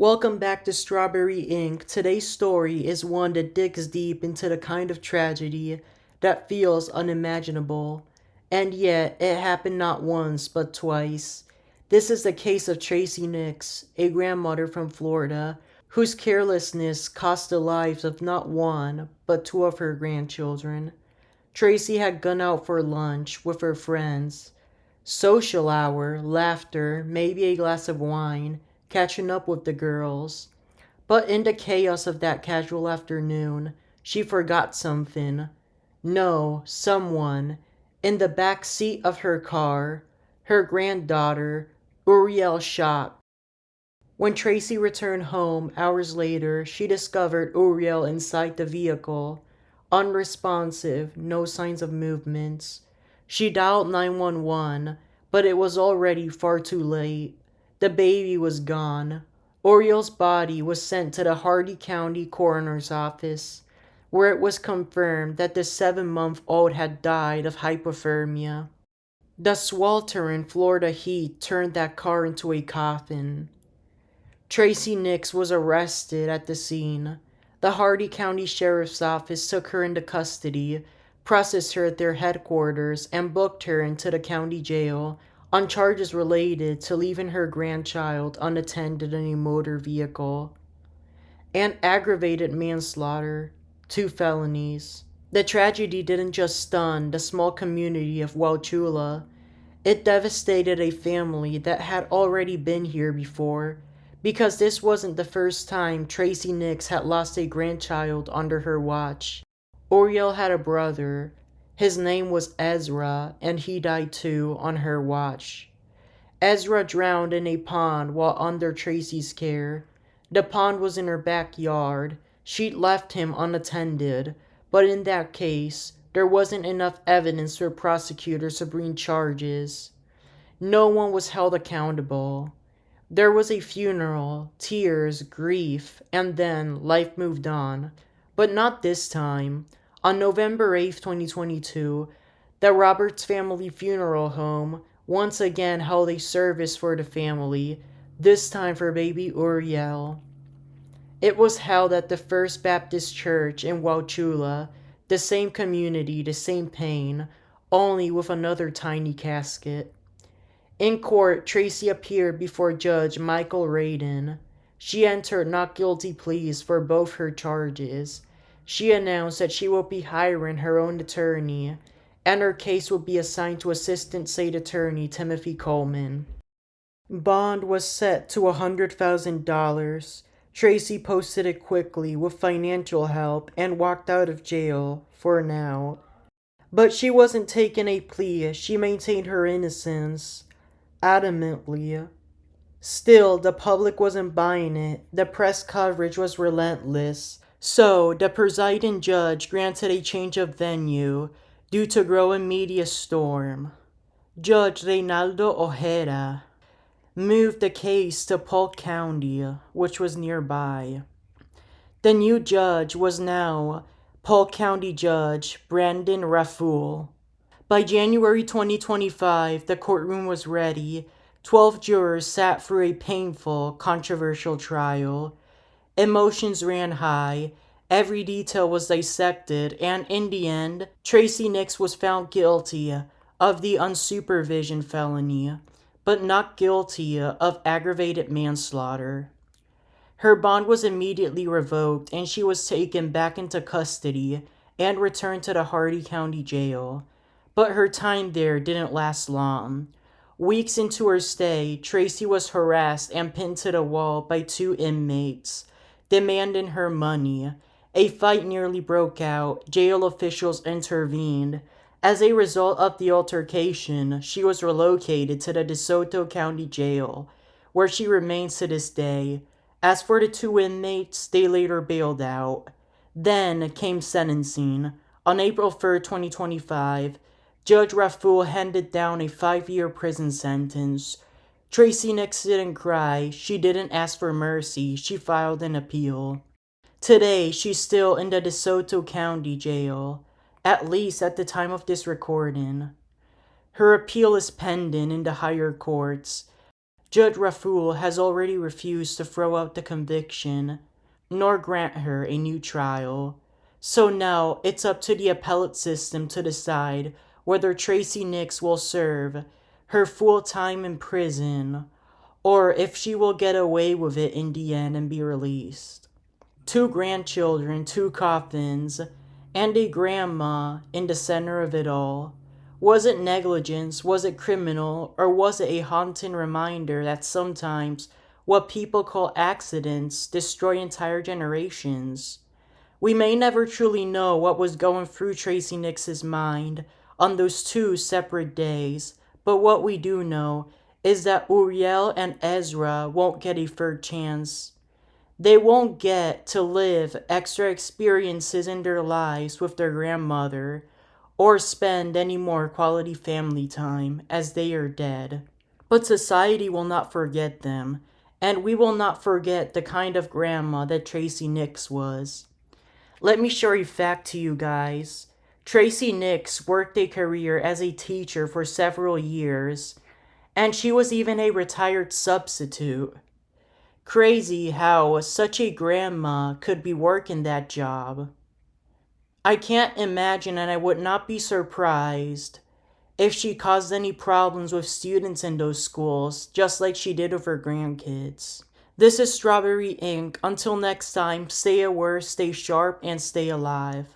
Welcome back to Strawberry Ink. Today's story is one that digs deep into the kind of tragedy that feels unimaginable. And yet, it happened not once, but twice. This is the case of Tracey Nix, a grandmother from Florida, whose carelessness cost the lives of not one, but two of her grandchildren. Tracey had gone out for lunch with her friends. Social hour, laughter, maybe a glass of wine, catching up with the girls. But in the chaos of that casual afternoon, she forgot something. No, someone. In the back seat of her car, her granddaughter, Uriel, shot. When Tracey returned home hours later, she discovered Uriel inside the vehicle, unresponsive, no signs of movements. She dialed 911, but it was already far too late. The baby was gone. Uriel's body was sent to the Hardy County Coroner's Office, where it was confirmed that the 7-month-old had died of hypothermia. The sweltering Florida heat turned that car into a coffin. Tracey Nix was arrested at the scene. The Hardy County Sheriff's Office took her into custody, processed her at their headquarters, and booked her into the county jail on charges related to leaving her grandchild unattended in a motor vehicle and aggravated manslaughter, 2 felonies. The tragedy didn't just stun the small community of Wauchula, it devastated a family that had already been here before, because this wasn't the first time Tracey Nix had lost a grandchild under her watch. Uriel had a brother. His name was Ezra, and he died too on her watch. Ezra drowned in a pond while under Tracey's care. The pond was in her backyard. She'd left him unattended, but in that case, there wasn't enough evidence for prosecutors to bring charges. No one was held accountable. There was a funeral, tears, grief, and then life moved on. But not this time. On November 8th, 2022, the Roberts family funeral home once again held a service for the family, this time for baby Uriel. It was held at the First Baptist Church in Wauchula, the same community, the same pain, only with another tiny casket. In court, Tracey appeared before Judge Michael Radin. She entered not guilty pleas for both her charges. She announced that she will be hiring her own attorney, and her case will be assigned to Assistant State Attorney Timothy Coleman. Bond was set to $100,000. Tracey posted it quickly with financial help and walked out of jail, for now. But she wasn't taking a plea, she maintained her innocence adamantly. Still, the public wasn't buying it. The press coverage was relentless. So, the presiding judge granted a change of venue due to growing media storm. Judge Reynaldo Ojeda moved the case to Polk County, which was nearby. The new judge was now Polk County Judge Brandon Rafful. By January 2025, the courtroom was ready. 12 jurors sat through a painful, controversial trial. Emotions ran high. Every detail was dissected, and in the end, Tracey Nix was found guilty of the unsupervision felony, but not guilty of aggravated manslaughter. Her bond was immediately revoked, and she was taken back into custody and returned to the Hardy County Jail. But her time there didn't last long. Weeks into her stay, Tracey was harassed and pinned to the wall by 2 inmates, demanding her money. A fight nearly broke out. Jail officials intervened. As a result of the altercation, she was relocated to the DeSoto County Jail, where she remains to this day. As for the 2 inmates, they later bailed out. Then came sentencing. On April 3rd, 2025, Judge Rafful handed down a 5-year prison sentence. Tracey Nix didn't cry. She didn't ask for mercy. She filed an appeal. Today, she's still in the DeSoto County Jail, at least at the time of this recording. Her appeal is pending in the higher courts. Judge Raful has already refused to throw out the conviction, nor grant her a new trial. So now it's up to the appellate system to decide whether Tracey Nix will serve her full time in prison, or if she will get away with it in the end and be released. Two grandchildren, two coffins, and a grandma in the center of it all. Was it negligence? Was it criminal? Or was it a haunting reminder that sometimes what people call accidents destroy entire generations? We may never truly know what was going through Tracey Nix's mind on those two separate days, but what we do know is that Uriel and Ezra won't get a third chance. They won't get to live extra experiences in their lives with their grandmother or spend any more quality family time as they are dead. But society will not forget them, and we will not forget the kind of grandma that Tracey Nix was. Let me share a fact to you guys. Tracey Nix worked a career as a teacher for several years, and she was even a retired substitute. Crazy how such a grandma could be working that job. I can't imagine, and I would not be surprised if she caused any problems with students in those schools, just like she did with her grandkids. This is Strawberry Ink. Until next time, stay aware, stay sharp, and stay alive.